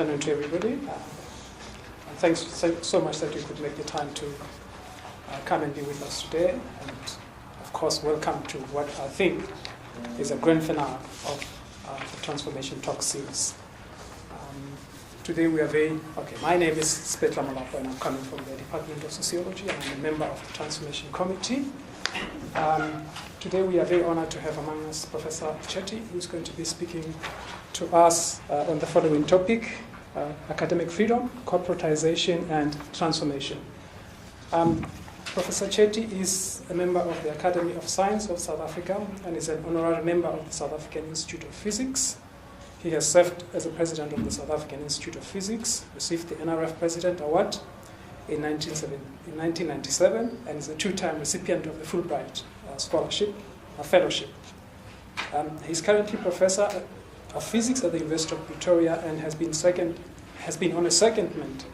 Good afternoon to everybody. And thanks so much that you could make the time to come and be with us today. And of course, welcome to what I think is a grand finale of the Transformation Talk series. Today we are my name is Spetla Malapo and I'm coming from the Department of Sociology and I'm a member of the Transformation Committee. Today we are very honored to have among us Professor Chetty, who's going to be speaking to us on the following topic, academic freedom, corporatization and transformation. Professor Chetty is a member of the Academy of Science of South Africa and is an honorary member of the South African Institute of Physics. He has served as the president of the South African Institute of Physics, received the NRF President Award in 1997, and is a two-time recipient of the Fulbright fellowship. He's currently professor of physics at the University of Pretoria and has been on a secondment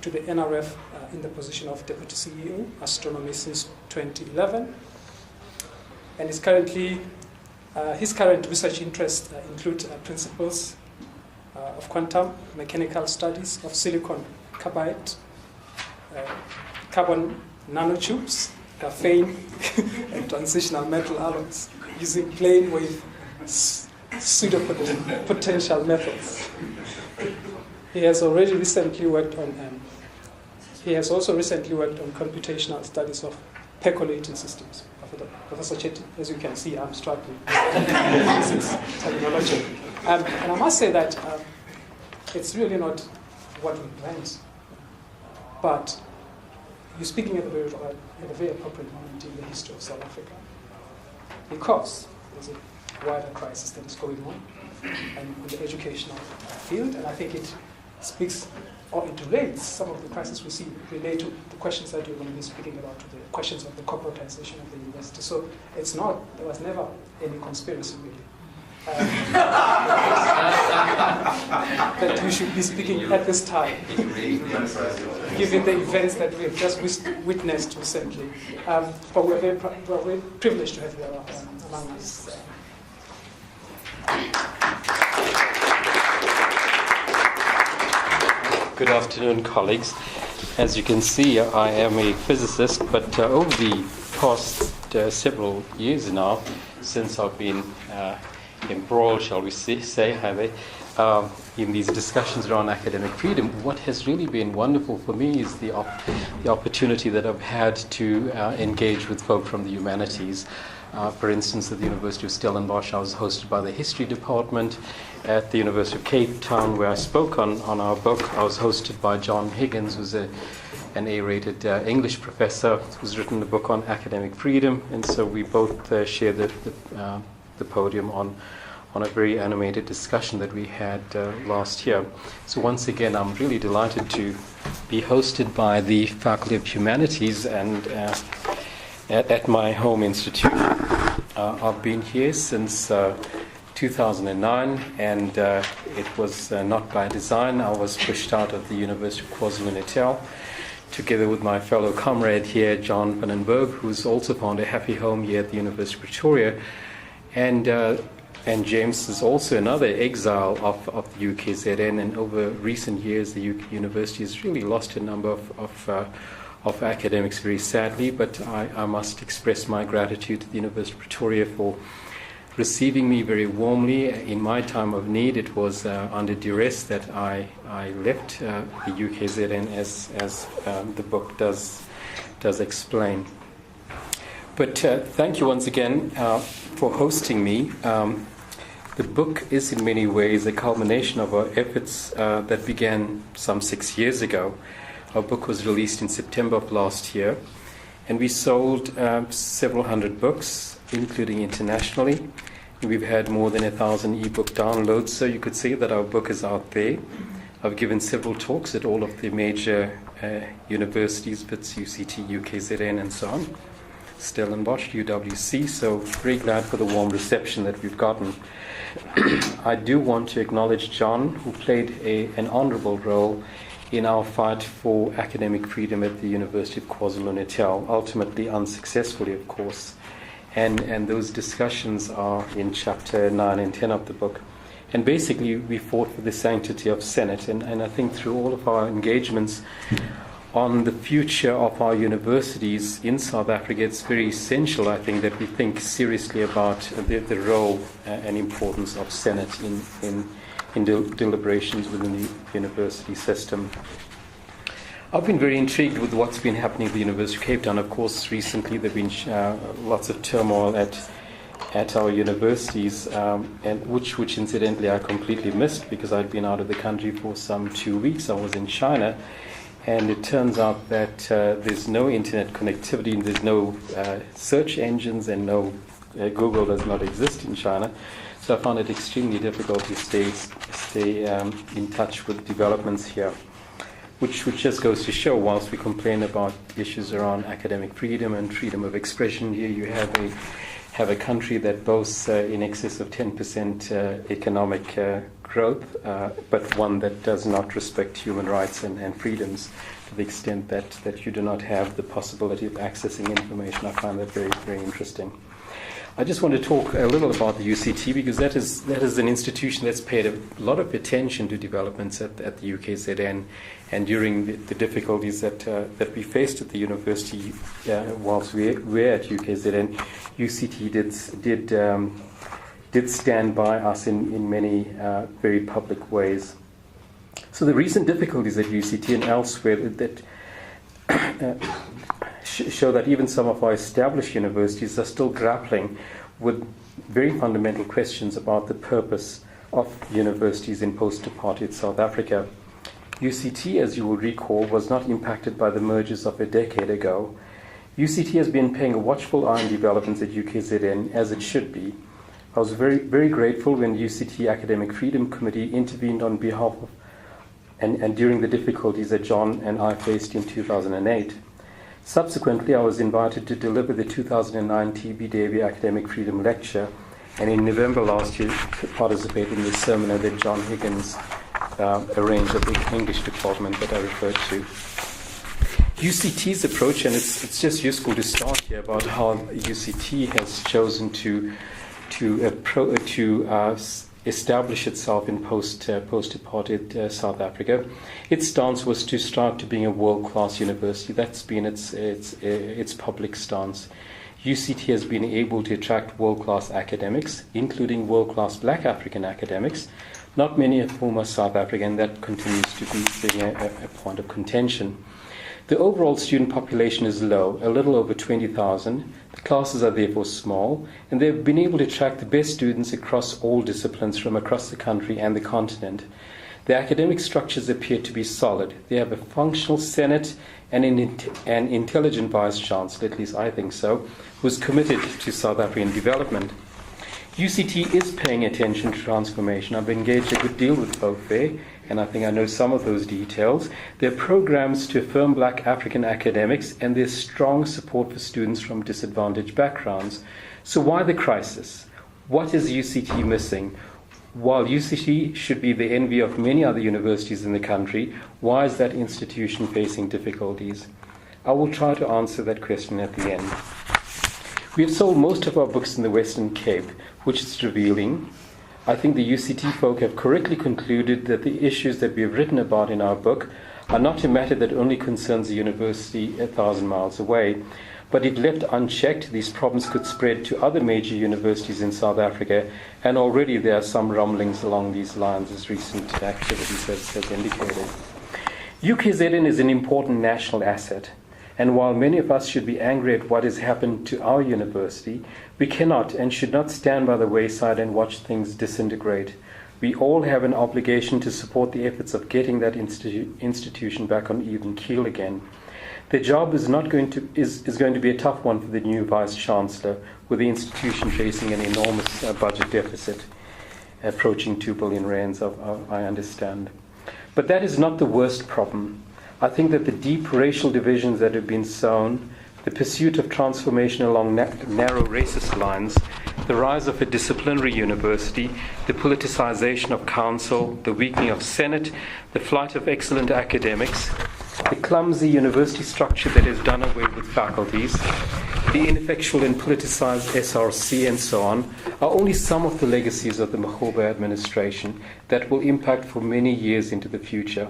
to the NRF in the position of Deputy CEO, Astronomy since 2011. And his current research interests include principles of quantum mechanical studies of silicon carbide, carbon nanotubes, graphene, and transitional metal alloys using plane wave pseudo-potential methods. He has also recently worked on computational studies of percolating systems. Professor Chetty, as you can see, I'm struggling with physics terminology. And I must say that it's really not what we planned, but you're speaking at a very appropriate moment in the history of South Africa, because there's a wider crisis that is going on and in the educational field, and I think it speaks or it relates, some of the crises we see relate to the questions that you're going to be speaking about, to the questions of the corporatization of the university. So there was never any conspiracy really. That you should be speaking at this time, given the events that we have just witnessed recently. But we're very privileged to have you among us. Good afternoon, colleagues. As you can see, I am a physicist, but over the past several years now, since I've been embroiled, shall we say, in these discussions around academic freedom, what has really been wonderful for me is the opportunity that I've had to engage with folk from the humanities. For instance, at the University of Stellenbosch, I was hosted by the History Department. At the University of Cape Town, where I spoke on our book, I was hosted by John Higgins, who's an A-rated English professor who's written a book on academic freedom. And so we both shared the podium on a very animated discussion that we had last year. So once again, I'm really delighted to be hosted by the Faculty of Humanities and at my home institute. I've been here since 2009, and it was not by design. I was pushed out of the University of KwaZulu-Natal together with my fellow comrade here, John van den Berg, who's also found a happy home here at the University of Pretoria. And James is also another exile of the UKZN, and over recent years the UK University has really lost a number of academics, very sadly, but I must express my gratitude to the University of Pretoria for receiving me very warmly. In my time of need, it was under duress that I left the UKZN, as the book does explain. But thank you once again for hosting me. The book is in many ways a culmination of our efforts that began some 6 years ago. Our book was released in September of last year, and we sold several hundred books, including internationally. We've had more than 1,000 ebook downloads, so you could say that our book is out there. I've given several talks at all of the major universities, BITS, UCT, UKZN, and so on, Stellenbosch, UWC, so very glad for the warm reception that we've gotten. I do want to acknowledge John, who played an honorable role in our fight for academic freedom at the University of KwaZulu-Natal, ultimately unsuccessfully, of course. And those discussions are in chapter 9 and 10 of the book. And basically, we fought for the sanctity of Senate. And I think through all of our engagements on the future of our universities in South Africa, it's very essential, I think, that we think seriously about the role and importance of Senate in deliberations within the university system. I've been very intrigued with what's been happening at the University of Cape Town. Of course, recently there have been lots of turmoil at our universities, and which incidentally I completely missed because I'd been out of the country for some 2 weeks. I was in China, and it turns out that there's no internet connectivity, and there's no search engines, and no Google does not exist in China. So I found it extremely difficult to stay in touch with developments here. Which just goes to show, whilst we complain about issues around academic freedom and freedom of expression, here you have a country that boasts in excess of 10% economic growth, but one that does not respect human rights and freedoms to the extent that you do not have the possibility of accessing information. I find that very, very interesting. I just want to talk a little about the UCT because that is an institution that's paid a lot of attention to developments at the UKZN, and during the difficulties that we faced at the university whilst we were at UKZN, UCT did stand by us in many very public ways. So the recent difficulties at UCT and elsewhere that show that even some of our established universities are still grappling with very fundamental questions about the purpose of universities in post-apartheid South Africa. UCT, as you will recall, was not impacted by the mergers of a decade ago. UCT has been paying a watchful eye on developments at UKZN, as it should be. I was very, very grateful when UCT Academic Freedom Committee intervened on behalf of and during the difficulties that John and I faced in 2008. Subsequently, I was invited to deliver the 2009 TB Davy Academic Freedom Lecture, and in November last year participated in the seminar that John Higgins arranged at the English department that I referred to. UCT's approach, and it's just useful to start here about how UCT has chosen to establish itself in post-apartheid South Africa. Its stance was to start to being a world-class university. That's been its public stance. UCT has been able to attract world-class academics, including world-class Black African academics, not many of whom are South African. That continues to be a point of contention. The overall student population is low, a little over 20,000. The classes are therefore small, and they've been able to attract the best students across all disciplines from across the country and the continent. The academic structures appear to be solid. They have a functional Senate and an intelligent Vice-Chancellor, at least I think so, who's committed to South African development. UCT is paying attention to transformation. I've engaged a good deal with both there, and I think I know some of those details. There are programs to affirm Black African academics, and there's strong support for students from disadvantaged backgrounds. So why the crisis? What is UCT missing? While UCT should be the envy of many other universities in the country, why is that institution facing difficulties? I will try to answer that question at the end. We have sold most of our books in the Western Cape, which is revealing. I think the UCT folk have correctly concluded that the issues that we have written about in our book are not a matter that only concerns a university 1,000 miles away, but if left unchecked, these problems could spread to other major universities in South Africa, and already there are some rumblings along these lines, as recent activities has indicated. UKZN is an important national asset, and while many of us should be angry at what has happened to our university, we cannot and should not stand by the wayside and watch things disintegrate. We all have an obligation to support the efforts of getting that institution back on even keel again. The job is going to be a tough one for the new Vice-Chancellor, with the institution facing an enormous budget deficit, approaching 2 billion rands, I understand. But that is not the worst problem. I think that the deep racial divisions that have been sown, the pursuit of transformation along narrow racist lines, the rise of a disciplinary university, the politicization of council, the weakening of Senate, the flight of excellent academics, the clumsy university structure that has done away with faculties, the ineffectual and politicized SRC, and so on, are only some of the legacies of the Makgoba administration that will impact for many years into the future.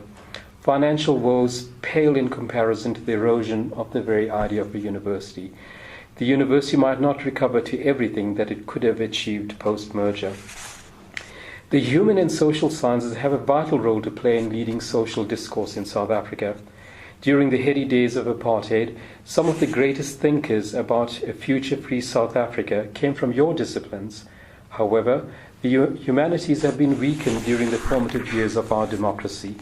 Financial woes pale in comparison to the erosion of the very idea of a university. The university might not recover to everything that it could have achieved post-merger. The human and social sciences have a vital role to play in leading social discourse in South Africa. During the heady days of apartheid, some of the greatest thinkers about a future-free South Africa came from your disciplines. However, the humanities have been weakened during the formative years of our democracy,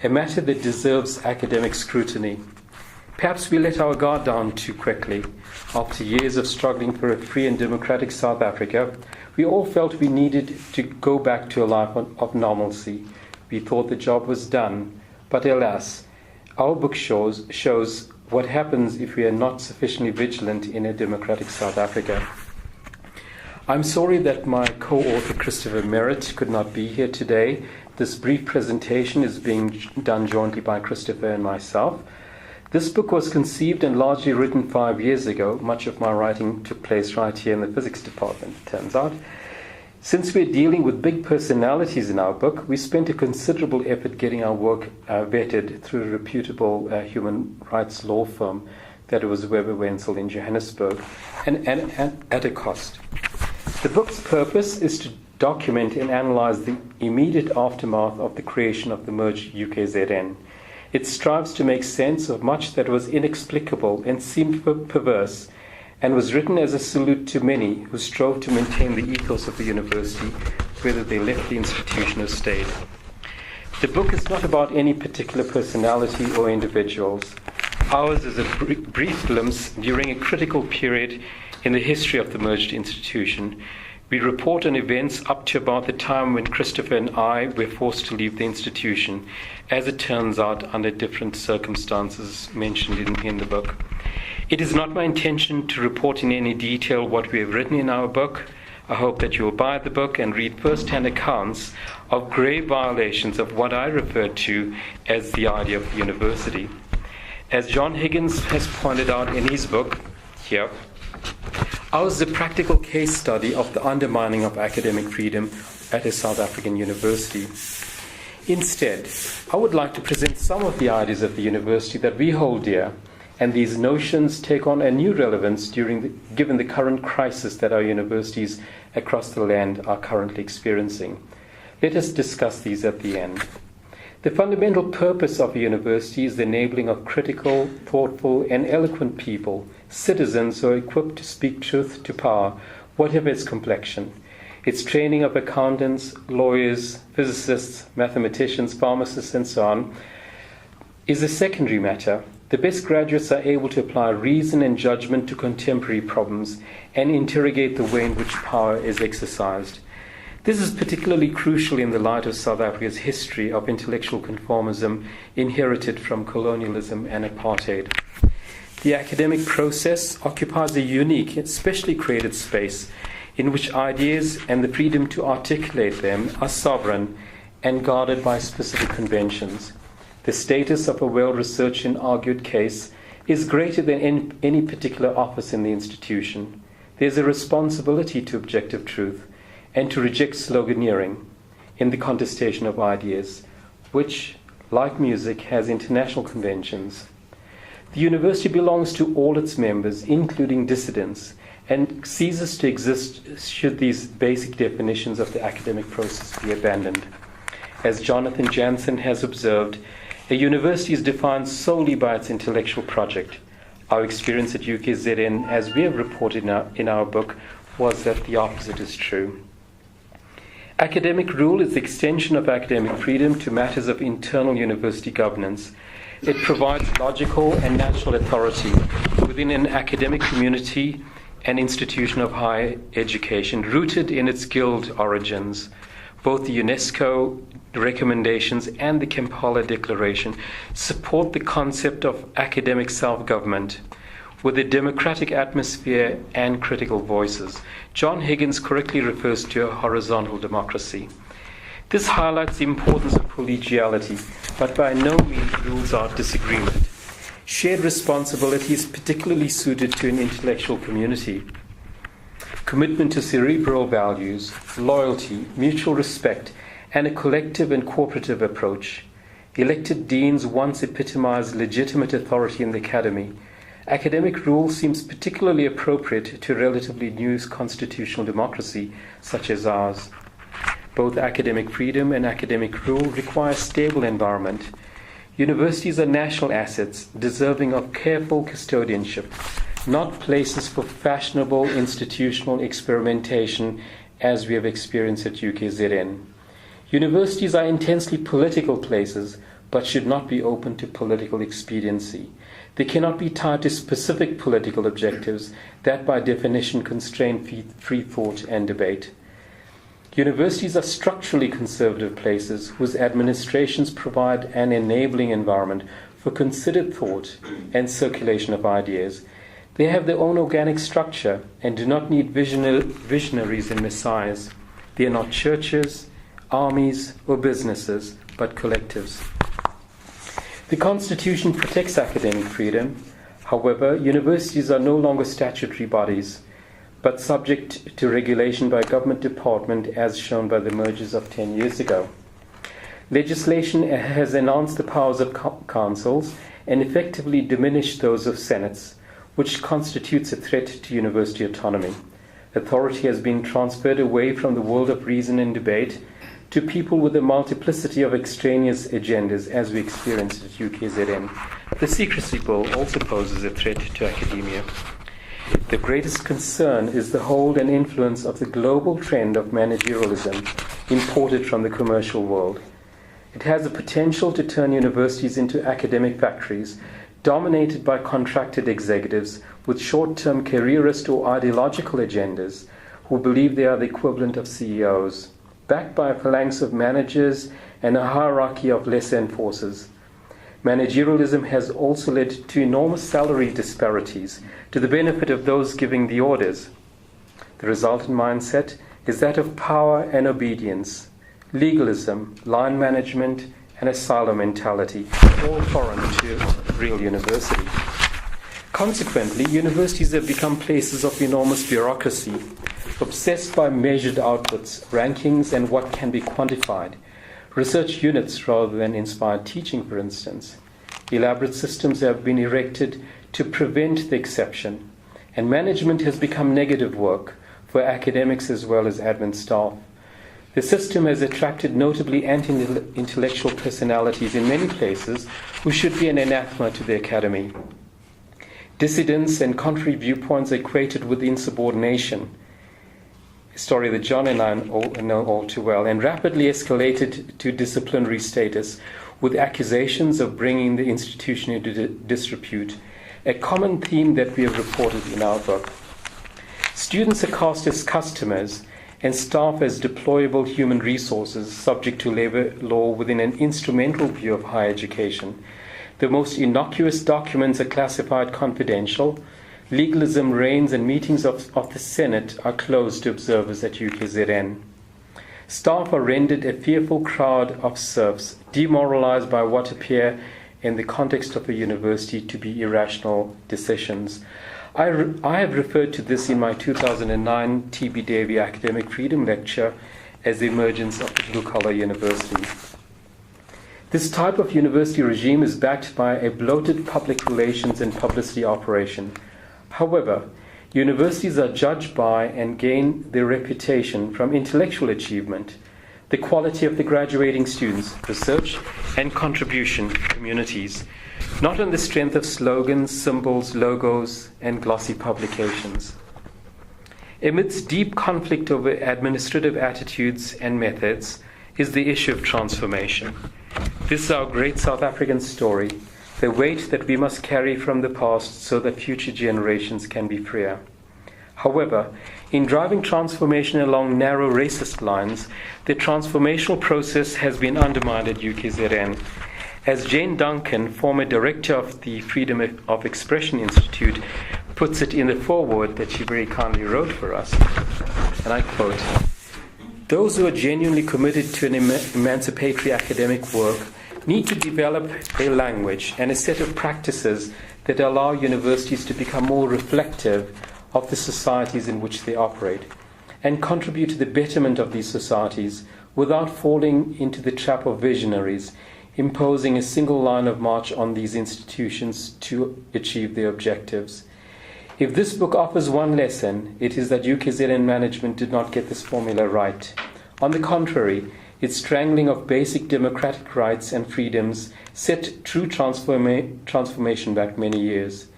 a matter that deserves academic scrutiny. Perhaps we let our guard down too quickly. After years of struggling for a free and democratic South Africa, we all felt we needed to go back to a life of normalcy. We thought the job was done, but alas, our book shows what happens if we are not sufficiently vigilant in a democratic South Africa. I'm sorry that my co-author Christopher Merritt could not be here today. This brief presentation is being done jointly by Christopher and myself. This book was conceived and largely written 5 years ago. Much of my writing took place right here in the physics department, it turns out. Since we're dealing with big personalities in our book, we spent a considerable effort getting our work vetted through a reputable human rights law firm that was Weber Wenzel in Johannesburg, and at a cost. The book's purpose is to document and analyze the immediate aftermath of the creation of the merged UKZN. It strives to make sense of much that was inexplicable and seemed perverse, and was written as a salute to many who strove to maintain the ethos of the university, whether they left the institution or stayed. The book is not about any particular personality or individuals. Ours is a brief glimpse during a critical period in the history of the merged institution. We report on events up to about the time when Christopher and I were forced to leave the institution, as it turns out under different circumstances mentioned in the book. It is not my intention to report in any detail what we have written in our book. I hope that you will buy the book and read first-hand accounts of grave violations of what I refer to as the idea of the university. As John Higgins has pointed out in his book, here, ours is a practical case study of the undermining of academic freedom at a South African university. Instead, I would like to present some of the ideas of the university that we hold dear, and these notions take on a new relevance given the current crisis that our universities across the land are currently experiencing. Let us discuss these at the end. The fundamental purpose of a university is the enabling of critical, thoughtful, and eloquent people, citizens who are equipped to speak truth to power, whatever its complexion. Its training of accountants, lawyers, physicists, mathematicians, pharmacists, and so on is a secondary matter. The best graduates are able to apply reason and judgment to contemporary problems and interrogate the way in which power is exercised. This is particularly crucial in the light of South Africa's history of intellectual conformism inherited from colonialism and apartheid. The academic process occupies a unique, specially created space in which ideas and the freedom to articulate them are sovereign and guarded by specific conventions. The status of a well-researched and argued case is greater than any particular office in the institution. There's a responsibility to objective truth and to reject sloganeering in the contestation of ideas, which, like music, has international conventions. The university belongs to all its members, including dissidents, and ceases to exist should these basic definitions of the academic process be abandoned. As Jonathan Jansen has observed, a university is defined solely by its intellectual project. Our experience at UKZN, as we have reported in our book, was that the opposite is true. Academic rule is the extension of academic freedom to matters of internal university governance. It provides logical and natural authority within an academic community and institution of higher education rooted in its guild origins. Both the UNESCO recommendations and the Kampala Declaration support the concept of academic self-government with a democratic atmosphere and critical voices. John Higgins correctly refers to a horizontal democracy. This highlights the importance of collegiality, but by no means rules out disagreement. Shared responsibility is particularly suited to an intellectual community. Commitment to cerebral values, loyalty, mutual respect, and a collective and cooperative approach. Elected deans once epitomized legitimate authority in the academy. Academic rule seems particularly appropriate to a relatively new constitutional democracy such as ours. Both academic freedom and academic rule require a stable environment. Universities are national assets deserving of careful custodianship, not places for fashionable institutional experimentation as we have experienced at UKZN. Universities are intensely political places, but should not be open to political expediency. They cannot be tied to specific political objectives that by definition constrain free thought and debate. Universities are structurally conservative places whose administrations provide an enabling environment for considered thought and circulation of ideas. They have their own organic structure and do not need visionaries and messiahs. They are not churches, armies, or businesses, but collectives. The Constitution protects academic freedom. However, universities are no longer statutory bodies, but subject to regulation by a government department as shown by the mergers of 10 years ago. Legislation has enhanced the powers of councils and effectively diminished those of senates, which constitutes a threat to university autonomy. Authority has been transferred away from the world of reason and debate to people with a multiplicity of extraneous agendas, as we experienced at UKZN. The Secrecy Bill also poses a threat to academia. The greatest concern is the hold and influence of the global trend of managerialism imported from the commercial world. It has the potential to turn universities into academic factories dominated by contracted executives with short-term careerist or ideological agendas who believe they are the equivalent of CEOs, backed by a phalanx of managers and a hierarchy of lesser enforcers. Managerialism has also led to enormous salary disparities to the benefit of those giving the orders. The resultant mindset is that of power and obedience, legalism, line management, and a silo mentality, all foreign to real university. Consequently, universities have become places of enormous bureaucracy, obsessed by measured outputs, rankings, and what can be quantified. Research units rather than inspired teaching, for instance. Elaborate systems have been erected to prevent the exception, and management has become negative work for academics as well as admin staff. The system has attracted notably anti-intellectual personalities in many places who should be an anathema to the academy. Dissidents and contrary viewpoints are equated with insubordination, a story that John and I know all too well, and rapidly escalated to disciplinary status with accusations of bringing the institution into disrepute, a common theme that we have reported in our book. Students are cast as customers and staff as deployable human resources subject to labor law within an instrumental view of higher education. The most innocuous documents are classified confidential. Legalism reigns and meetings of the Senate are closed to observers at UKZN. Staff are rendered a fearful crowd of serfs, demoralized by what appear in the context of a university to be irrational decisions. I have referred to this in my 2009 T.B. Davy Academic Freedom Lecture as the emergence of the blue-collar university. This type of university regime is backed by a bloated public relations and publicity operation. However, universities are judged by and gain their reputation from intellectual achievement, the quality of the graduating students, research, and contribution communities, not on the strength of slogans, symbols, logos, and glossy publications. Amidst deep conflict over administrative attitudes and methods is the issue of transformation. This is our great South African story, the weight that we must carry from the past so that future generations can be freer. However, in driving transformation along narrow racist lines, the transformational process has been undermined at UKZN. As Jane Duncan, former director of the Freedom of Expression Institute, puts it in the foreword that she very kindly wrote for us, and I quote, "Those who are genuinely committed to an emancipatory academic work need to develop a language and a set of practices that allow universities to become more reflective of the societies in which they operate and contribute to the betterment of these societies without falling into the trap of visionaries, imposing a single line of march on these institutions to achieve their objectives. If this book offers one lesson, it is that UKZN management did not get this formula right. On the contrary, its strangling of basic democratic rights and freedoms set true transformation back many years.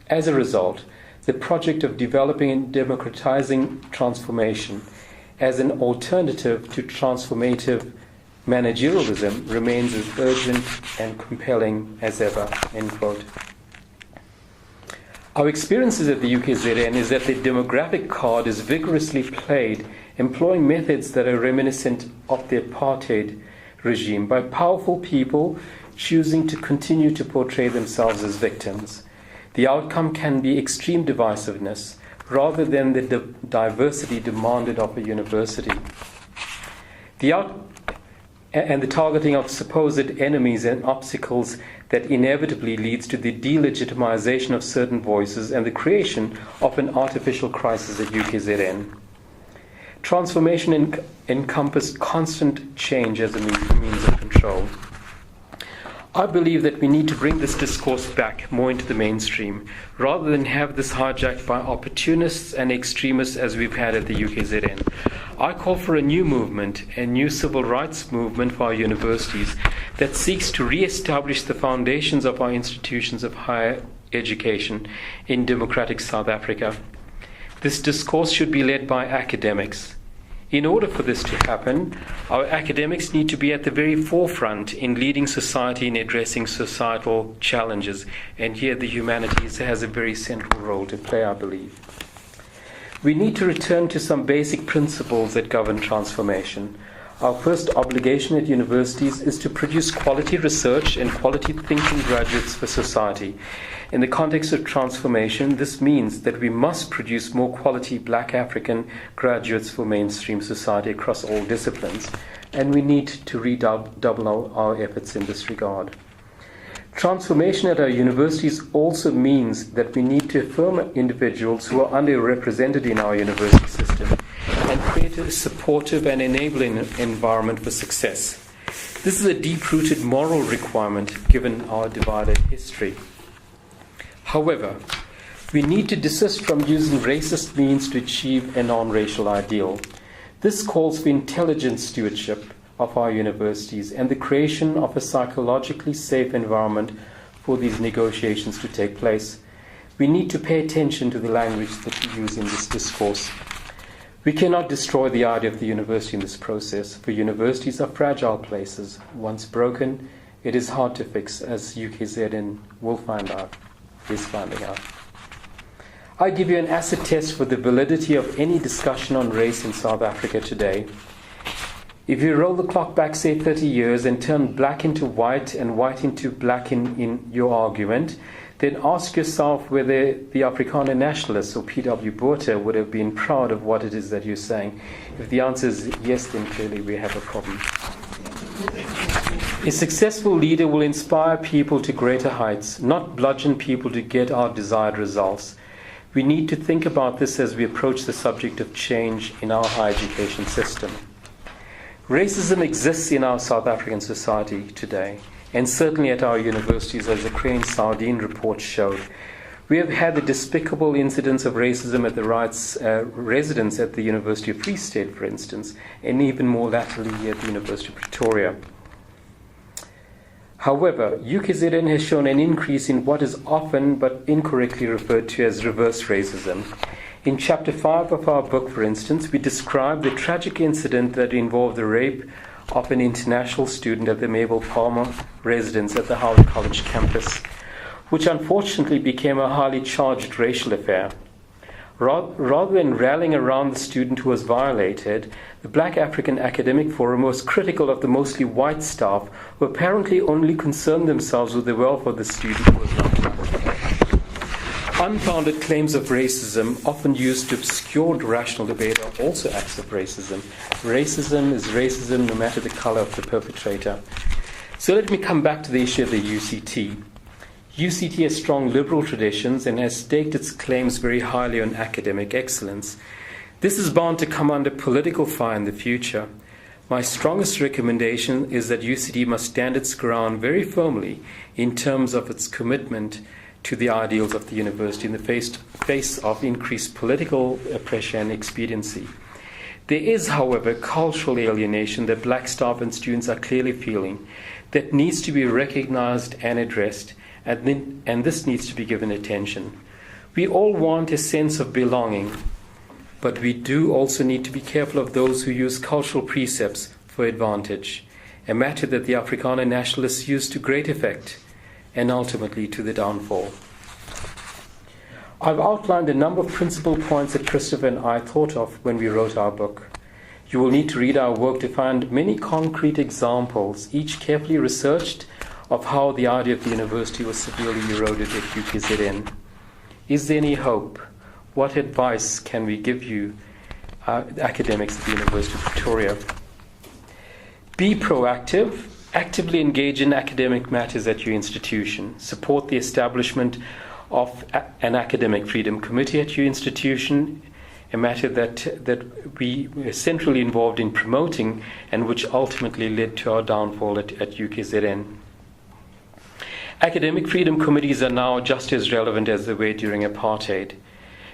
As a result, the project of developing and democratizing transformation as an alternative to transformative managerialism remains as urgent and compelling as ever. End quote. Our experiences at the UKZN is that the demographic card is vigorously played, employing methods that are reminiscent of the apartheid regime by powerful people choosing to continue to portray themselves as victims. The outcome can be extreme divisiveness rather than the diversity demanded of a university. And the targeting of supposed enemies and obstacles that inevitably leads to the delegitimization of certain voices and the creation of an artificial crisis at UKZN. Transformation encompassed constant change as a means of control. I believe that we need to bring this discourse back more into the mainstream, rather than have this hijacked by opportunists and extremists as we've had at the UKZN. I call for a new movement, a new civil rights movement for our universities that seeks to re-establish the foundations of our institutions of higher education in democratic South Africa. This discourse should be led by academics. In order for this to happen, our academics need to be at the very forefront in leading society in addressing societal challenges, and here the humanities has a very central role to play, I believe. We need to return to some basic principles that govern transformation. Our first obligation at universities is to produce quality research and quality thinking graduates for society. In the context of transformation, this means that we must produce more quality Black African graduates for mainstream society across all disciplines, and we need to redouble our efforts in this regard. Transformation at our universities also means that we need to affirm individuals who are underrepresented in our university system and create a supportive and enabling environment for success. This is a deep-rooted moral requirement given our divided history. However, we need to desist from using racist means to achieve a non-racial ideal. This calls for intelligent stewardship of our universities and the creation of a psychologically safe environment for these negotiations to take place. We need to pay attention to the language that we use in this discourse. We cannot destroy the idea of the university in this process, for universities are fragile places. Once broken, it is hard to fix, as UKZN will find out, is finding out. I give you an acid test for the validity of any discussion on race in South Africa today. If you roll the clock back, say 30 years, and turn black into white and white into black in your argument, then ask yourself whether the Afrikaner nationalists or P.W. Botha would have been proud of what it is that you're saying. If the answer is yes, then clearly we have a problem. A successful leader will inspire people to greater heights, not bludgeon people to get our desired results. We need to think about this as we approach the subject of change in our higher education system. Racism exists in our South African society today, and certainly at our universities, as the Crane Sardine report showed. We have had the despicable incidents of racism at the residents at the University of Free State, for instance, and even more latterly at the University of Pretoria. However, UKZN has shown an increase in what is often but incorrectly referred to as reverse racism. In Chapter 5 of our book, for instance, we describe the tragic incident that involved the rape of an international student at the Mabel Palmer residence at the Howard College campus, which unfortunately became a highly charged racial affair. Rather than rallying around the student who was violated, the Black African Academic Forum was critical of the mostly white staff who apparently only concerned themselves with the welfare of the student who was not black. Unfounded claims of racism, often used to obscure rational debate, are also acts of racism. Racism is racism no matter the color of the perpetrator. So let me come back to the issue of the UCT. UCT has strong liberal traditions and has staked its claims very highly on academic excellence. This is bound to come under political fire in the future. My strongest recommendation is that UCT must stand its ground very firmly in terms of its commitment to the ideals of the university in the face of increased political pressure and expediency. There is, however, cultural alienation that black staff and students are clearly feeling that needs to be recognized and addressed, and this needs to be given attention. We all want a sense of belonging, but we do also need to be careful of those who use cultural precepts for advantage, a matter that the Afrikaner nationalists used to great effect and ultimately to the downfall. I've outlined a number of principal points that Christopher and I thought of when we wrote our book. You will need to read our work to find many concrete examples, each carefully researched, of how the idea of the university was severely eroded at UKZN. Is there any hope? What advice can we give you, academics at the University of Pretoria? Be proactive. Actively engage in academic matters at your institution. Support the establishment of an academic freedom committee at your institution, a matter that we were centrally involved in promoting and which ultimately led to our downfall at UKZN. Academic freedom committees are now just as relevant as they were during apartheid.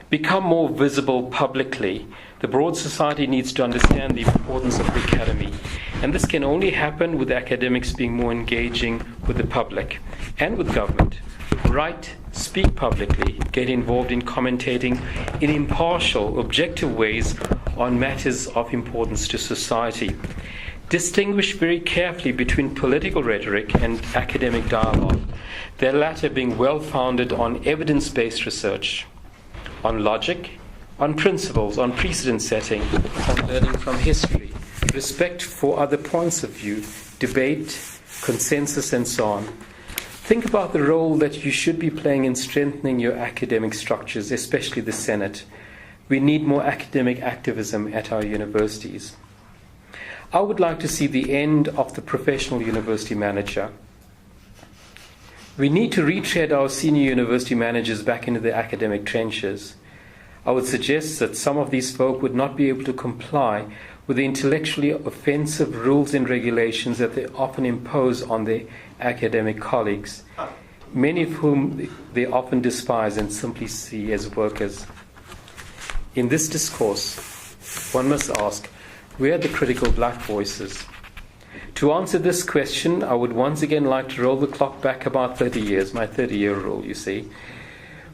Become more visible publicly. The broad society needs to understand the importance of the academy, and this can only happen with academics being more engaging with the public and with government. Write, speak publicly, get involved in commentating in impartial, objective ways on matters of importance to society. Distinguish very carefully between political rhetoric and academic dialogue, the latter being well-founded on evidence-based research, on logic, on principles, on precedent setting, on learning from history, respect for other points of view, debate, consensus, and so on. Think about the role that you should be playing in strengthening your academic structures, especially the Senate. We need more academic activism at our universities. I would like to see the end of the professional university manager. We need to retread our senior university managers back into the academic trenches. I would suggest that some of these folk would not be able to comply with the intellectually offensive rules and regulations that they often impose on their academic colleagues, many of whom they often despise and simply see as workers. In this discourse, one must ask, where are the critical black voices? To answer this question, I would once again like to roll the clock back about 30 years, my 30-year rule, you see,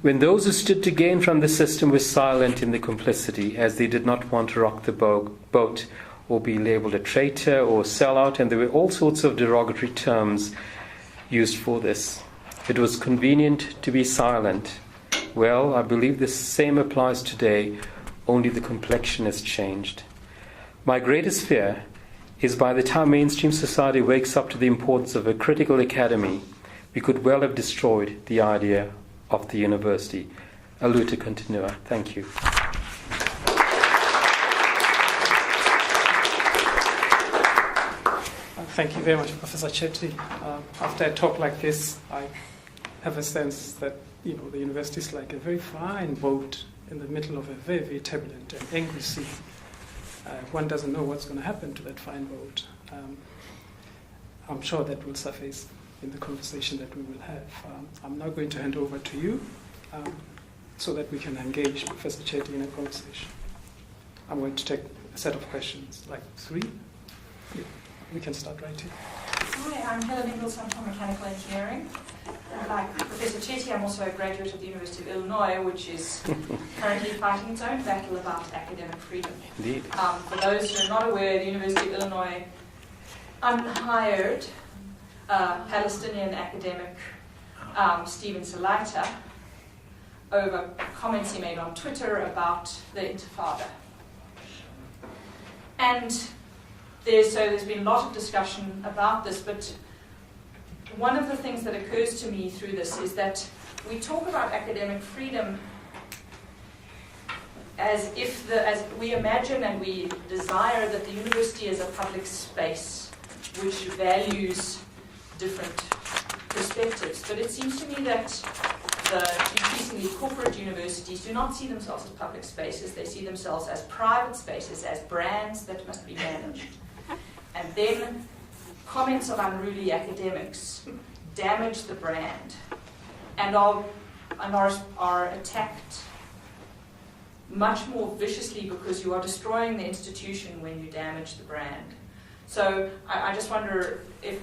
when those who stood to gain from the system were silent in the complicity, as they did not want to rock the boat or be labeled a traitor or sellout, and there were all sorts of derogatory terms used for this. It was convenient to be silent. Well, I believe the same applies today, only the complexion has changed. My greatest fear is by the time mainstream society wakes up to the importance of a critical academy, we could well have destroyed the idea of the university. A luta continua. Thank you. Thank you very much, Professor Chetty. After a talk like this, I have a sense that the university is like a very fine boat in the middle of a very, very turbulent and angry sea. One doesn't know what's going to happen to that fine boat. I'm sure that will surface in the conversation that we will have. I'm now going to hand over to you so that we can engage Professor Chetty in a conversation. I'm going to take a set of questions, like 3. Yeah, we can start right here. Hi, I'm Helen Ingalls. I'm from Mechanical Engineering. Like Professor Chetty, I'm also a graduate of the University of Illinois, which is currently fighting its own battle about academic freedom. Indeed. For those who are not aware, the University of Illinois unhired Palestinian academic Stephen Salaita over comments he made on Twitter about the Intifada. And there's been a lot of discussion about this, but one of the things that occurs to me through this is that we talk about academic freedom as we imagine and we desire that the university is a public space which values different perspectives. But it seems to me that the increasingly corporate universities do not see themselves as public spaces. They see themselves as private spaces, as brands that must be managed. And then comments of unruly academics damage the brand and are attacked much more viciously because you are destroying the institution when you damage the brand. So I just wonder if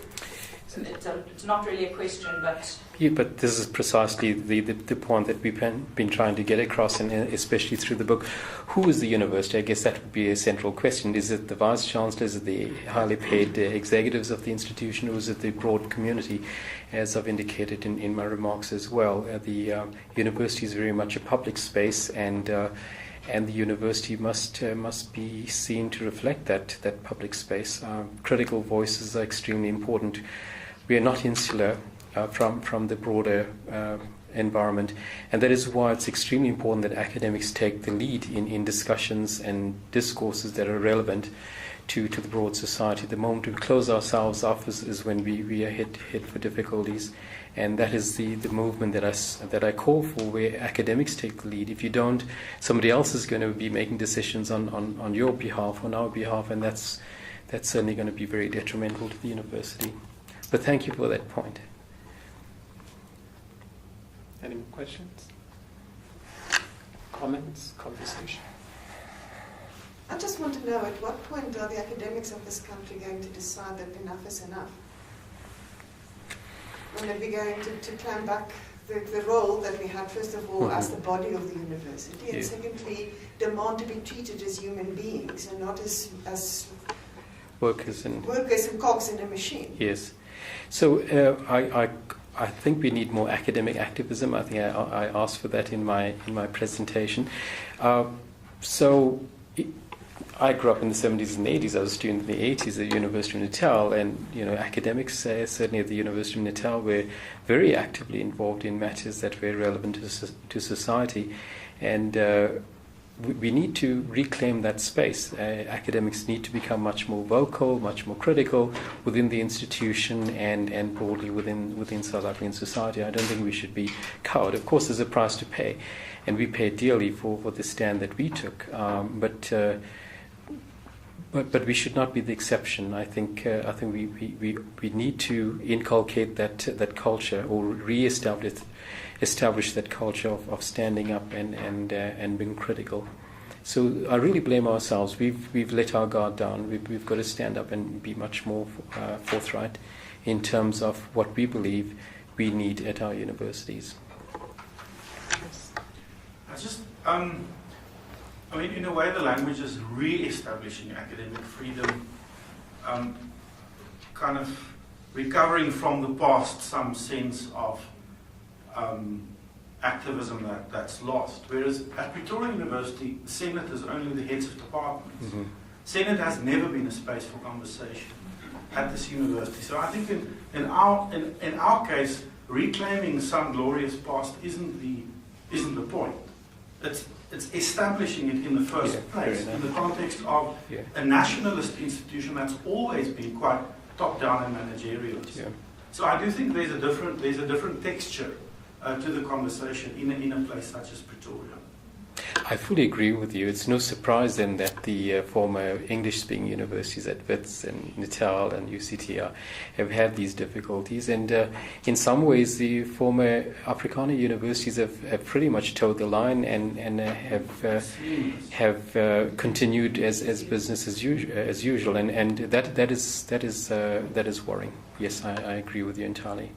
it's not really a question, but... Yeah, but this is precisely the point that we've been trying to get across, and especially through the book. Who is the university? I guess that would be a central question. Is it the Vice-Chancellor? Is it the highly paid executives of the institution? Or is it the broad community, as I've indicated in my remarks as well? The university is very much a public space, and the university must be seen to reflect that public space. Critical voices are extremely important. We are not insular from the broader environment, and that is why it's extremely important that academics take the lead in discussions and discourses that are relevant to the broad society. The moment we close ourselves off is when we are hit for difficulties, and that is the movement that I call for, where academics take the lead. If you don't, somebody else is going to be making decisions on your behalf, on our behalf, and that's certainly going to be very detrimental to the university. But thank you for that point. Any more questions? Comments? Conversation? I just want to know, at what point are the academics of this country going to decide that enough is enough? When are we going to climb back the role that we had, first of all, as the body of the university, and secondly, demand to be treated as human beings and not as workers and cogs in a machine? Yes. So I think we need more academic activism. I think I asked for that in my presentation. I grew up in the 70s and 80s. I was a student in the 80s at the University of Natal, and academics, certainly at the University of Natal, were very actively involved in matters that were relevant to society, and we need to reclaim that space. Academics need to become much more vocal, much more critical within the institution and broadly within South African society. I don't think we should be cowed. Of course, there's a price to pay, and we paid dearly for the stand that we took. But we should not be the exception. I think we need to inculcate that culture, or establish that culture of standing up and being critical. So I really blame ourselves. We've let our guard down. We've got to stand up and be much more forthright in terms of what we believe we need at our universities. I mean, in a way, the language is re-establishing academic freedom, kind of recovering from the past some sense of activism that's lost. Whereas at Pretoria University, the Senate is only the heads of departments. Mm-hmm. Senate has never been a space for conversation at this university. So I think in our case, reclaiming some glorious past isn't the point. It's establishing it in the first place in the context of a nationalist institution that's always been quite top-down and managerial. Yeah. So I do think there's a different texture to the conversation in a place such as Pretoria. I fully agree with you. It's no surprise then that the former English-speaking universities at Wits and Natal and UCT have had these difficulties, and in some ways the former Afrikaner universities have pretty much towed the line and have continued as business as usual, and that is worrying. Yes, I agree with you entirely.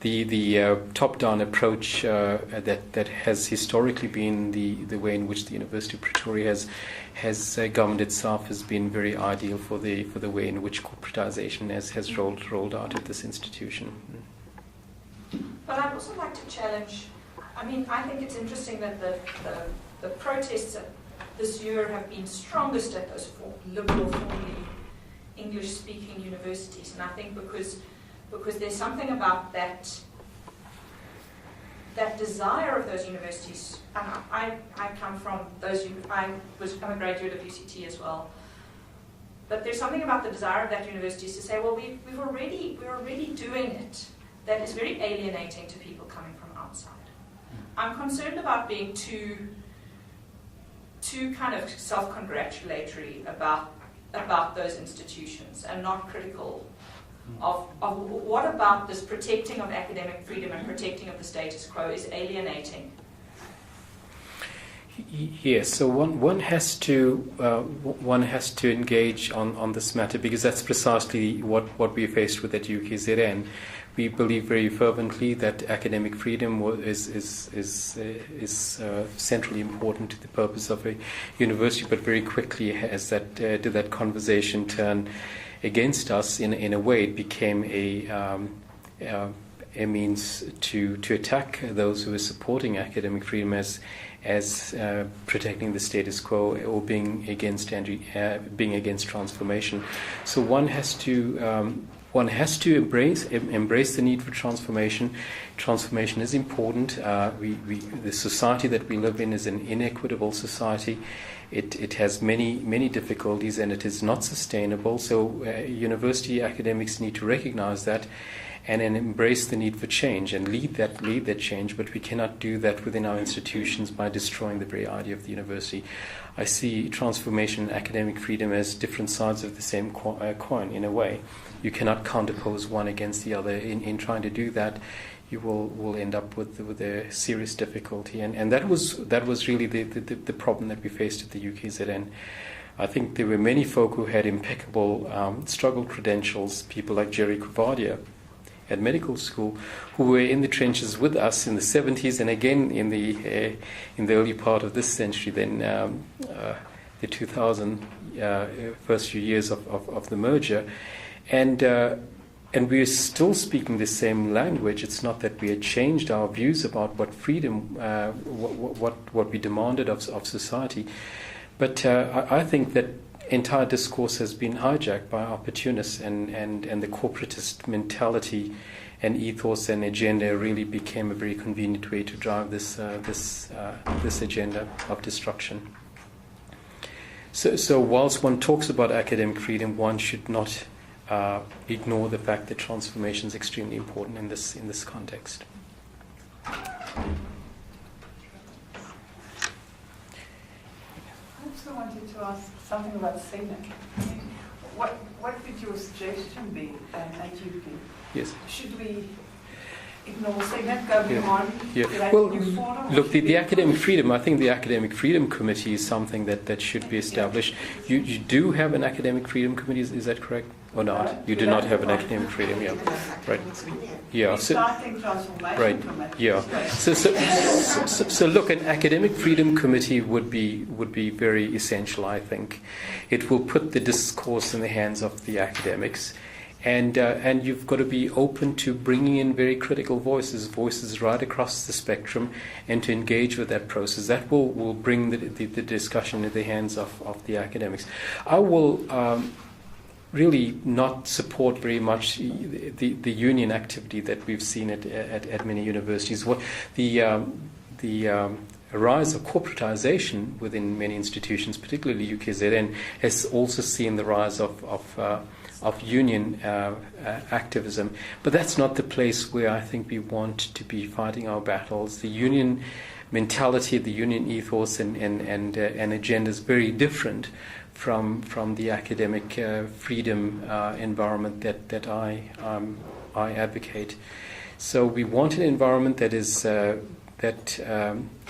The top-down approach that has historically been the way in which the University of Pretoria has governed itself has been very ideal for the way in which corporatization has rolled out at this institution. But I'd also like to challenge. I mean, I think it's interesting that the protests this year have been strongest at those liberal, formerly English-speaking universities, and I think because there's something about that desire of those universities. I come from those. I'm a graduate of UCT as well. But there's something about the desire of that university is to say, well, we're already doing it. That is very alienating to people coming from outside. I'm concerned about being too kind of self-congratulatory about those institutions and not critical of what about this protecting of academic freedom and protecting of the status quo is alienating. Yes, so one has to engage on this matter, because that's precisely what we're faced with at UKZN. We believe very fervently that academic freedom is centrally important to the purpose of a university, but very quickly did that conversation turn against us. In a way, it became a means to attack those who are supporting academic freedom as protecting the status quo or being against transformation. So one has to embrace the need for transformation. Transformation is important. The society that we live in is an inequitable society. It has many difficulties, and it is not sustainable. So university academics need to recognize that and embrace the need for change and lead that change. But we cannot do that within our institutions by destroying the very idea of the university. I see transformation and academic freedom as different sides of the same coin in a way. You cannot counterpose one against the other. In trying to do that, you will end up with a serious difficulty. And that was really the problem that we faced at the UKZN. I think there were many folk who had impeccable struggle credentials, people like Jerry Kuvadia at medical school, who were in the trenches with us in the 70s and again in the early part of this century, then the 2000 first few years of the merger. And we are still speaking the same language. It's not that we had changed our views about what freedom, what we demanded of society. But I think that entire discourse has been hijacked by opportunists, and the corporatist mentality and ethos and agenda really became a very convenient way to drive this agenda of destruction. So whilst one talks about academic freedom, one should not ignore the fact that transformation is extremely important in this context. I also wanted to ask something about CNET. What would your suggestion be at UP? Yes. Should we ignore CNET, go beyond? Yeah. Well, look, the academic freedom, I think the Academic Freedom Committee is something that should be established. You do have an Academic Freedom Committee, is that correct? Or not? You do not have an academic freedom, yeah. Right. Yeah. So, right. Yeah. So look, an academic freedom committee would be very essential, I think. It will put the discourse in the hands of the academics, and you've got to be open to bringing in very critical voices right across the spectrum, and to engage with that process. That will bring the discussion in the hands of the academics. I will. Really not support very much the union activity that we've seen at many universities. What the rise of corporatization within many institutions, particularly UKZN, has also seen the rise of union activism. But that's not the place where I think we want to be fighting our battles. The union mentality, the union ethos and agenda is very different from the academic freedom environment that I advocate. So we want an environment that is that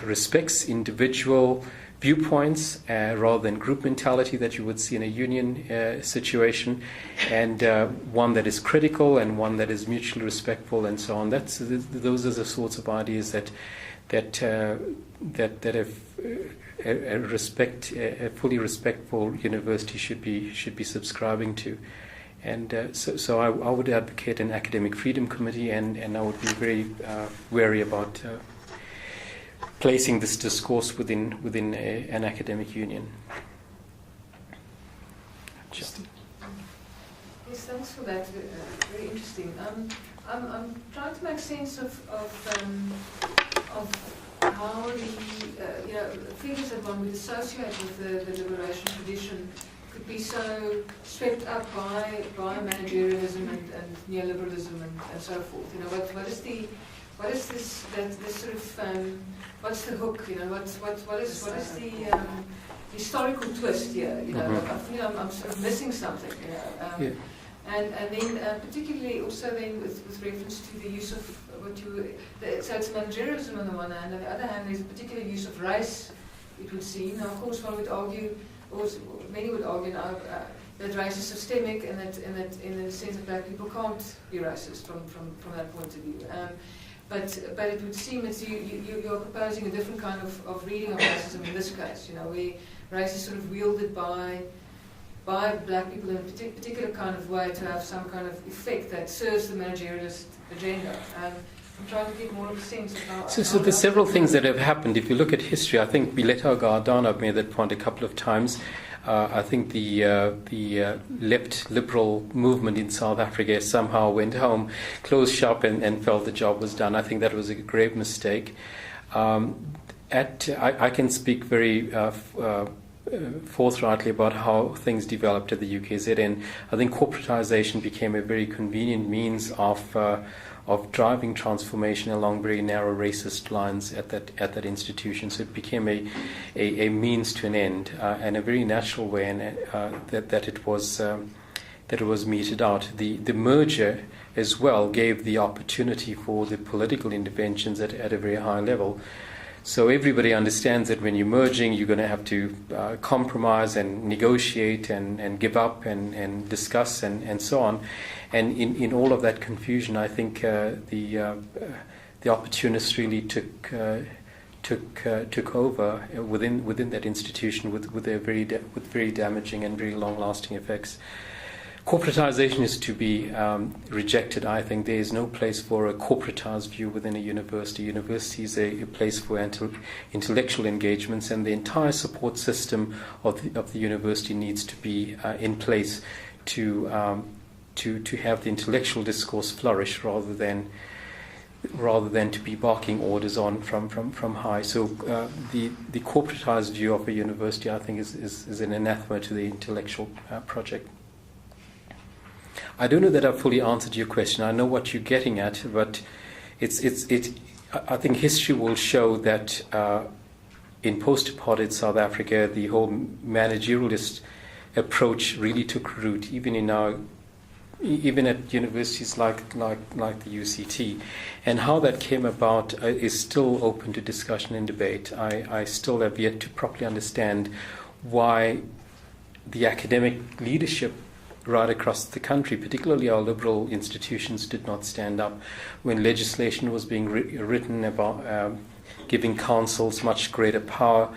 respects individual viewpoints rather than group mentality that you would see in a union situation, and one that is critical and one that is mutually respectful and so on. Those are the sorts of ideas that have a fully respectful university should be subscribing to, and so I would advocate an academic freedom committee, and I would be very wary about placing this discourse within an academic union. Yes, thanks for that. Very interesting. I'm trying to make sense of how the figures that one would associate with the liberation tradition could be so swept up by managerialism and neoliberalism and so forth? You know, what is this sort of what's the hook? You know, what is the historical twist here? You know, I feel I'm sort of missing something. You know, and then particularly also then with reference to the use of what so it's managerialism on the one hand, on the other hand there's a particular use of race. It would seem. Now, of course, one would argue, or many would argue now, that race is systemic, and that in the sense that black people can't be racist from that point of view. But it would seem that you're proposing a different kind of reading of racism in this case. You know, where race is sort of wielded by black people in a particular kind of way to have some kind of effect that serves the managerialist agenda. I'm trying to get more of a sense of how... So there's several things that have happened. If you look at history, I think Bileta Gardana made that point a couple of times. I think the left liberal movement in South Africa somehow went home, closed shop and felt the job was done. I think that was a grave mistake. I can speak very forthrightly about how things developed at the UKZN. I think corporatization became a very convenient means of driving transformation along very narrow racist lines at that institution. So it became a means to an end, and a very natural way, and that it was meted out. The merger as well gave the opportunity for the political interventions at a very high level. So everybody understands that when you're merging, you're going to have to compromise and negotiate and give up and discuss and so on. And in all of that confusion, I think the opportunists really took over within that institution with very damaging and very long-lasting effects. Corporatization is to be rejected. I think there is no place for a corporatized view within a university. University is a place for intellectual engagements, and the entire support system of the university needs to be in place to have the intellectual discourse flourish rather than to be barking orders on from high. So the corporatized view of a university, I think, is an anathema to the intellectual project. I don't know that I've fully answered your question. I know what you're getting at, but I think history will show that in post-apartheid South Africa, the whole managerialist approach really took root, even at universities like the UCT. And how that came about is still open to discussion and debate. I still have yet to properly understand why the academic leadership right across the country, particularly our liberal institutions, did not stand up when legislation was being written about giving councils much greater power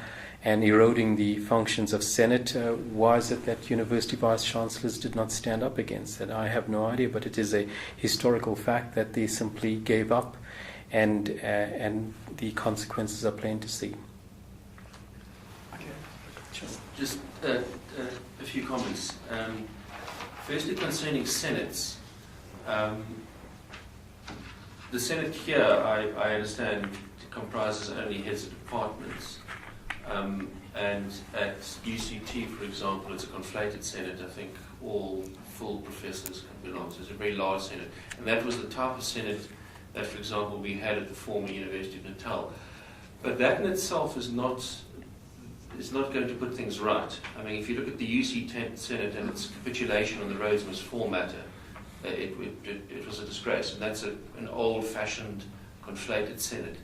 and eroding the functions of Senate. Why is it that university vice-chancellors did not stand up against that? I have no idea, but it is a historical fact that they simply gave up, and the consequences are plain to see. Okay. Just a few comments. Firstly, concerning senates, the Senate here, I understand, comprises only heads of departments. And at UCT, for example, it's a conflated Senate. I think all full professors can belong to. It's a very large Senate. And that was the type of Senate that, for example, we had at the former University of Natal. But that in itself is not going to put things right. I mean, if you look at the UC Senate and its capitulation on the Rhodes Must-Fall matter, it was a disgrace. And that's an old-fashioned, conflated Senate.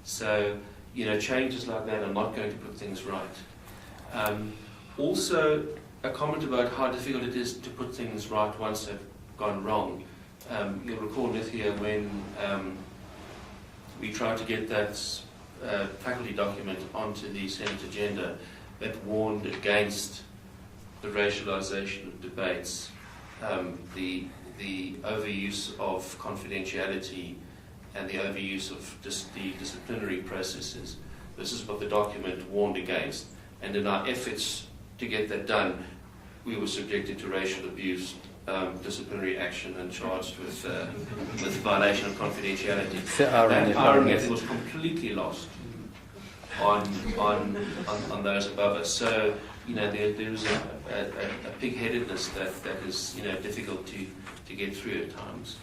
So, changes like that are not going to put things right. Also, a comment about how difficult it is to put things right once they've gone wrong. You'll recall, Nithya, when we tried to get that faculty document onto the Senate agenda that warned against the racialization of debates, the overuse of confidentiality, and the overuse of the disciplinary processes. This is what the document warned against. And in our efforts to get that done, we were subjected to racial abuse, disciplinary action, and charged with violation of confidentiality. That irony was completely lost on those above us. So there is a pig-headedness that is difficult to get through at times.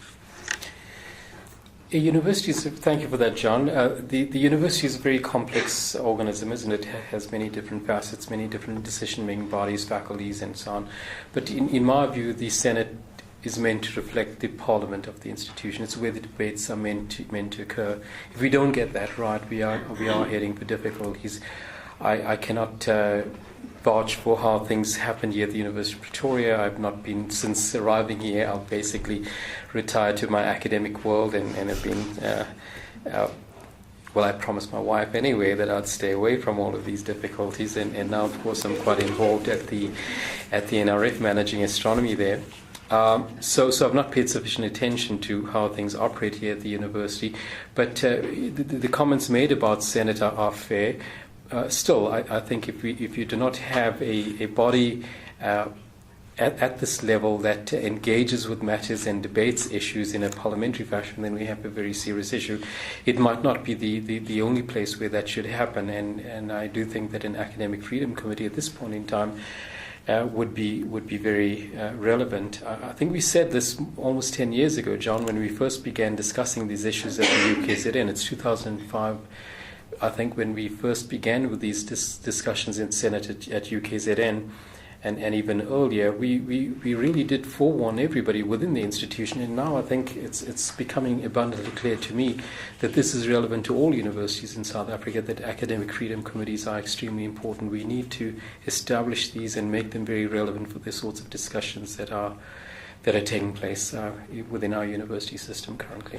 Universities, thank you for that, John. The university is a very complex organism, isn't it? It has many different facets, many different decision-making bodies, faculties, and so on. But in my view, the Senate is meant to reflect the parliament of the institution. It's where the debates are meant to occur. If we don't get that right, we are heading for difficulties. I cannot vouch for how things happened here at the University of Pretoria. I've not been, since arriving here, I've basically retired to my academic world and have been, well, I promised my wife anyway that I'd stay away from all of these difficulties, and now, of course, I'm quite involved at the NRF managing astronomy there. So I've not paid sufficient attention to how things operate here at the university, but the comments made about Senate are fair. Still, I think if you do not have a body at this level that engages with matters and debates issues in a parliamentary fashion, then we have a very serious issue. It might not be the only place where that should happen, and I do think that an academic freedom committee at this point in time would be very relevant. I think we said this almost 10 years ago, John, when we first began discussing these issues at the UKZN. It's 2005. I think when we first began with these discussions in Senate at UKZN, and even earlier, we really did forewarn everybody within the institution, and now I think it's becoming abundantly clear to me that this is relevant to all universities in South Africa, that academic freedom committees are extremely important. We need to establish these and make them very relevant for the sorts of discussions that are taking place within our university system currently.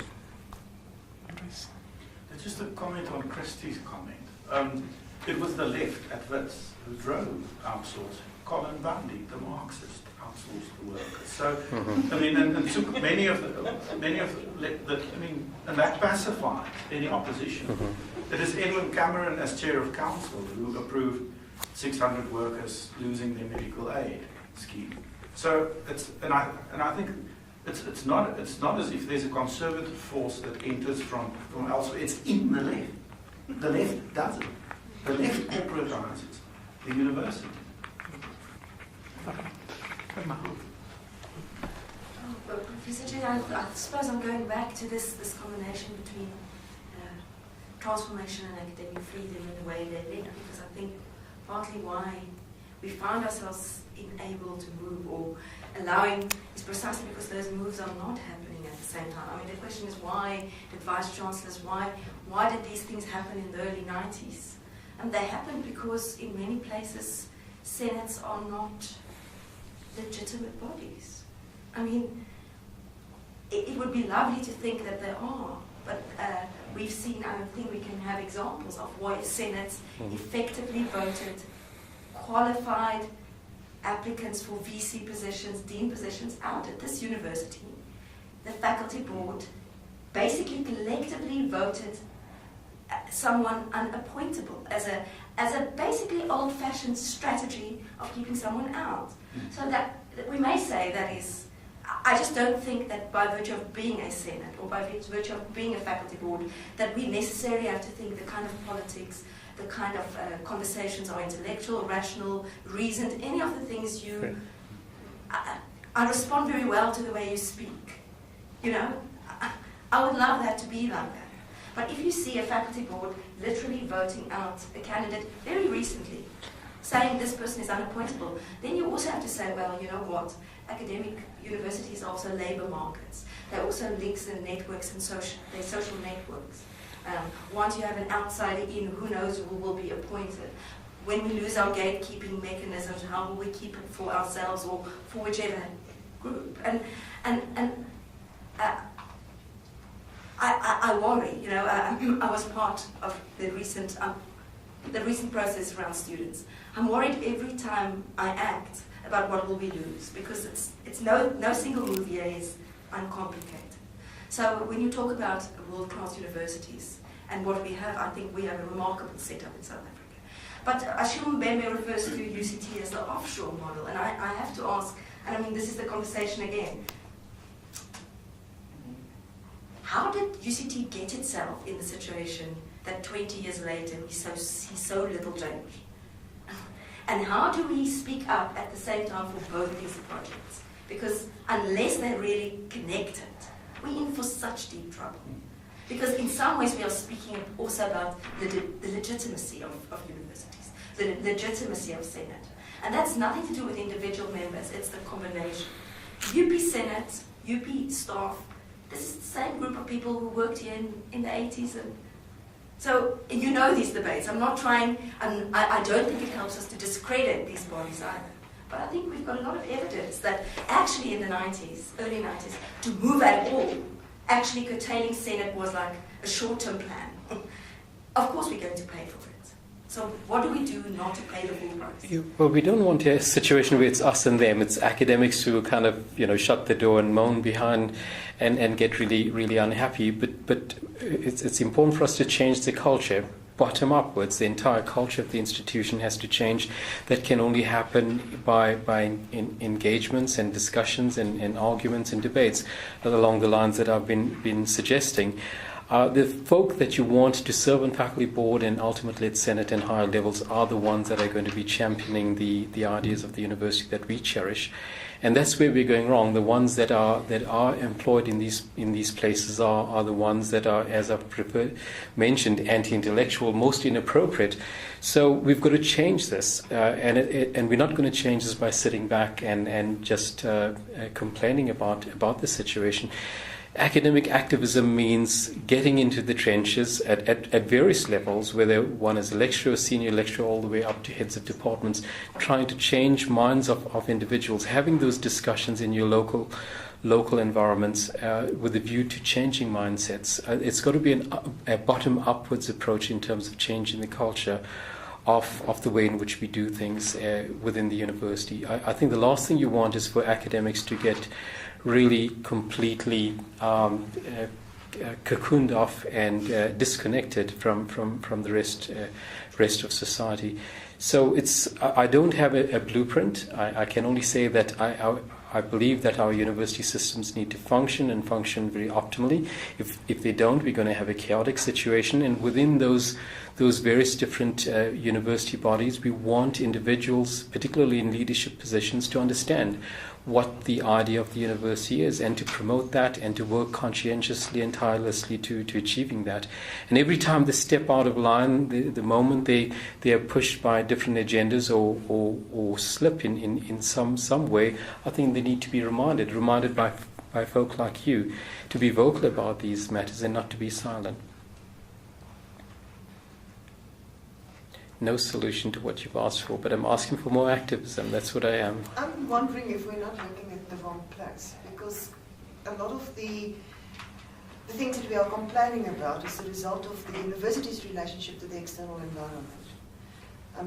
Just a comment on Christie's comment. It was the left at Wits who drove outsourcing. Colin Bundy, the Marxist, outsourced the workers. So, I mean, and took many of the, and that pacified any opposition. It is Edwin Cameron as chair of council who approved 600 workers losing their medical aid scheme. So it's, and I think. It's not as if there's a conservative force that enters from elsewhere. It's in the left. The left does it. The left corporatizes the university. Professor Chetty, I suppose I'm going back to this combination between transformation and academic freedom in the way they led, because I think partly why we found ourselves unable to move or allowing is precisely because those moves are not happening at the same time. I mean, the question is why did vice chancellors, why did these things happen in the early 90s? And they happened because in many places senates are not legitimate bodies. I mean, it would be lovely to think that they are, but we've seen, I think we can have examples of why senates effectively voted qualified applicants for VC positions, dean positions out at this university. The faculty board basically collectively voted someone unappointable as a basically old-fashioned strategy of keeping someone out. So that we may say that is, I just don't think that by virtue of being a senate or by virtue of being a faculty board that we necessarily have to think the kind of politics, the kind of conversations are intellectual, rational, reasoned, any of the things you... I respond very well to the way you speak. You know, I would love that to be like that. But if you see a faculty board literally voting out a candidate very recently, saying this person is unappointable, then you also have to say, well, you know what, academic universities are also labour markets. They're also links and networks and social networks. Once you have an outsider in, who knows who will be appointed. When we lose our gatekeeping mechanisms, how will we keep it for ourselves or for whichever group? And I worry, you know, I was part of the recent process around students. I'm worried every time I act about what will we lose, because it's no single move here is uncomplicated. So when you talk about world-class universities and what we have, I think we have a remarkable setup in South Africa. But Ashim Mbembe refers to UCT as the offshore model, and I have to ask, and I mean this is the conversation again, how did UCT get itself in the situation that 20 years later we see so little change? And how do we speak up at the same time for both these projects? Because unless they're really connected, we're in for such deep trouble. Because in some ways we are speaking also about the legitimacy of universities, the legitimacy of Senate. And that's nothing to do with individual members, it's the combination. UP Senate, UP staff, this is the same group of people who worked here in the 80s. And so you know these debates. I'm not trying, I don't think it helps us to discredit these bodies either. But I think we've got a lot of evidence that actually in the 90s, early 90s, to move at all, actually curtailing Senate was like a short-term plan. Of course we're going to pay for it. So what do we do not to pay the full price? Well, we don't want a situation where it's us and them. It's academics who kind of, shut the door and moan behind and get really, really unhappy. But it's important for us to change the culture, bottom upwards. The entire culture of the institution has to change. That can only happen by engagements and discussions and arguments and debates along the lines that I've been suggesting. The folk that you want to serve on faculty board and ultimately at Senate and higher levels are the ones that are going to be championing the ideas of the university that we cherish. And that's where we're going wrong. The ones that are employed in these places are the ones that are, as I've mentioned, anti-intellectual, most inappropriate. So we've got to change this, and we're not going to change this by sitting back and just complaining about the situation. Academic activism means getting into the trenches at various levels, whether one is a lecturer, senior lecturer, all the way up to heads of departments, trying to change minds of individuals, having those discussions in your local environments with a view to changing mindsets. It's got to be a bottom-upwards approach in terms of changing the culture of the way in which we do things within the university. I think the last thing you want is for academics to get really completely cocooned off and disconnected from the rest of society. So I don't have a blueprint. I can only say that I believe that our university systems need to function and function very optimally. If they don't, we're going to have a chaotic situation. And within those various different university bodies, we want individuals, particularly in leadership positions, to understand what the idea of the university is and to promote that and to work conscientiously and tirelessly to achieving that. And every time they step out of line, the moment they are pushed by different agendas or slip in some way, I think they need to be reminded by folk like you to be vocal about these matters and not to be silent. No solution to what you've asked for, but I'm asking for more activism. That's what I am. I'm wondering if we're not looking at the wrong place, because a lot of the things that we are complaining about is the result of the university's relationship to the external environment.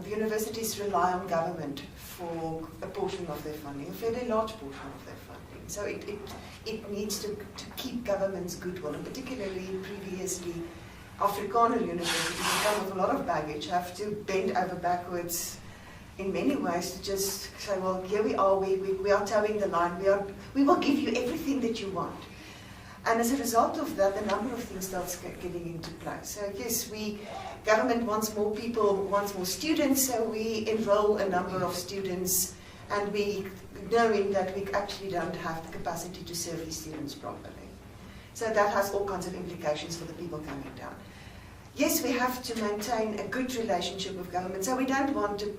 The universities rely on government for a portion of their funding, a fairly large portion of their funding. So it needs to keep government's goodwill, and particularly previously Afrikaner universities who come with a lot of baggage have to bend over backwards in many ways to just say, well, here we are, we are towing the line, we will give you everything that you want. And as a result of that, a number of things starts getting into place. So yes, government wants more people, wants more students, so we enroll a number of students, and we knowing that we actually don't have the capacity to serve these students properly. So that has all kinds of implications for the people coming down. Yes, we have to maintain a good relationship with government, so we don't want to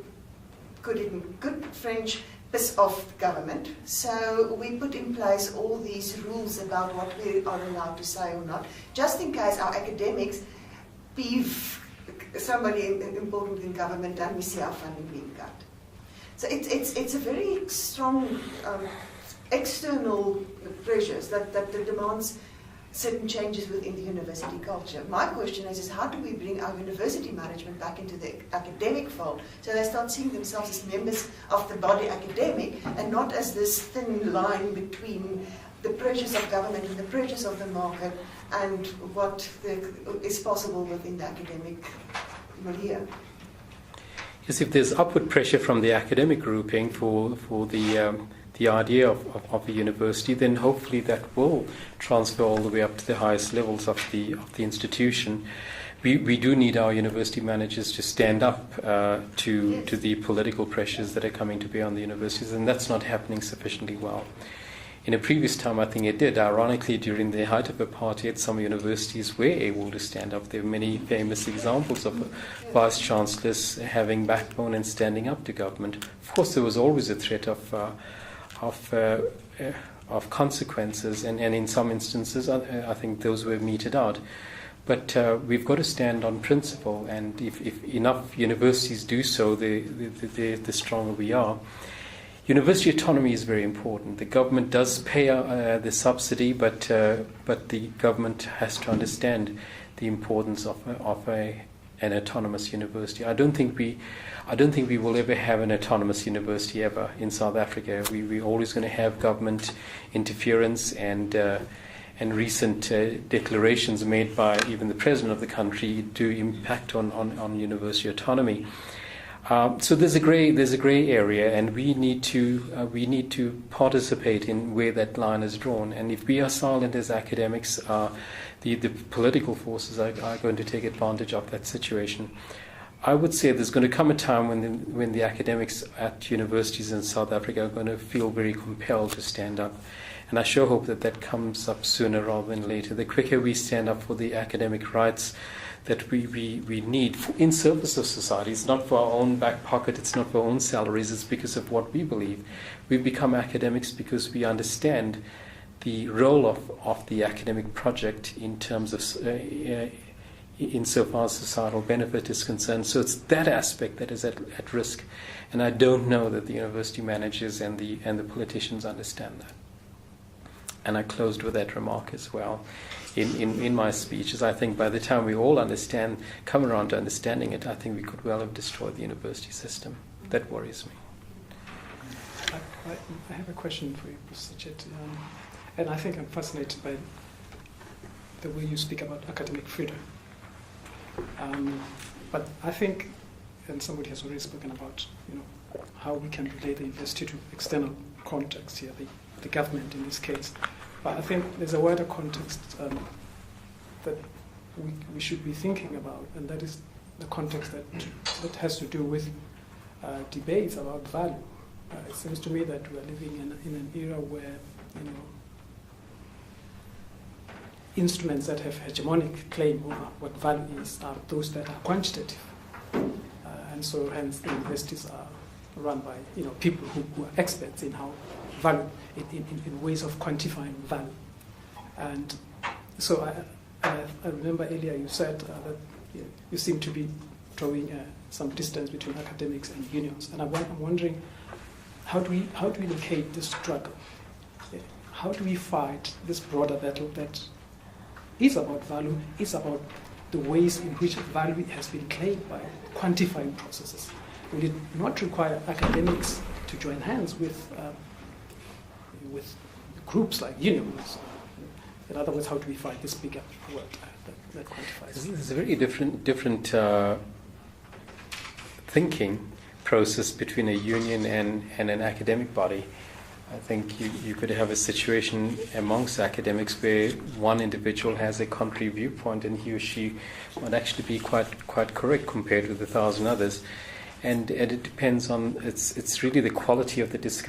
put it in good French, piss off the government. So we put in place all these rules about what we are allowed to say or not, just in case our academics peeve somebody important in government and we see our funding being cut. So it's a very strong external pressures that demands certain changes within the university culture. My question is how do we bring our university management back into the academic fold so they start seeing themselves as members of the body academic and not as this thin line between the pressures of government and the pressures of the market and what is possible within the academic milieu. Yes, if there's upward pressure from the academic grouping for the idea of the university, then hopefully that will transfer all the way up to the highest levels of the institution. we do need our university managers to stand up to the political pressures that are coming to bear on the universities, and that's not happening sufficiently well. In a previous time, I think it did. Ironically, during the height of apartheid, some universities were able to stand up. There are many famous examples of vice-chancellors having backbone and standing up to government. Of course, there was always a threat of consequences, and in some instances, I think those were meted out. But we've got to stand on principle, and if enough universities do so, the stronger we are. University autonomy is very important. The government does pay the subsidy, but the government has to understand the importance of an autonomous university. I don't think we will ever have an autonomous university ever in South Africa. We're always going to have government interference, and recent declarations made by even the president of the country do impact on university autonomy. So there's a grey area, and we need to participate in where that line is drawn. And if we are silent as academics, the political forces are going to take advantage of that situation. I would say there's going to come a time when the academics at universities in South Africa are going to feel very compelled to stand up. And I sure hope that comes up sooner rather than later. The quicker we stand up for the academic rights that we need in service of society. It's not for our own back pocket, it's not for our own salaries, it's because of what we believe. We become academics because we understand the role of the academic project in terms of insofar as societal benefit is concerned. So it's that aspect that is at risk. And I don't know that the university managers and the politicians understand that. And I closed with that remark as well in my speech, as I think by the time we all come around to understanding it, I think we could well have destroyed the university system. That worries me. I have a question for you, Professor Chetty. And I think I'm fascinated by the way you speak about academic freedom. But I think, and somebody has already spoken about, how we can relate the university to external context here, the government in this case. But I think there's a wider context that we should be thinking about, and that is the context that has to do with debates about value. It seems to me that we are living in an era where instruments that have hegemonic claim over what value is are those that are quantitative, and so hence the universities are run by people who are experts in how value, in ways of quantifying value. And so I remember earlier you said that you seem to be drawing some distance between academics and unions, and I'm wondering how do we locate this struggle? How do we fight this broader battle that is about value, is about the ways in which value has been claimed by quantifying processes? Will it not require academics to join hands with groups like unions? In other words, how do we fight this bigger world that quantifies? There's a very different thinking process between a union and an academic body. I think you could have a situation amongst academics where one individual has a contrary viewpoint, and he or she might actually be quite correct compared with 1,000 others. And it depends on, it's really the quality of the discussion.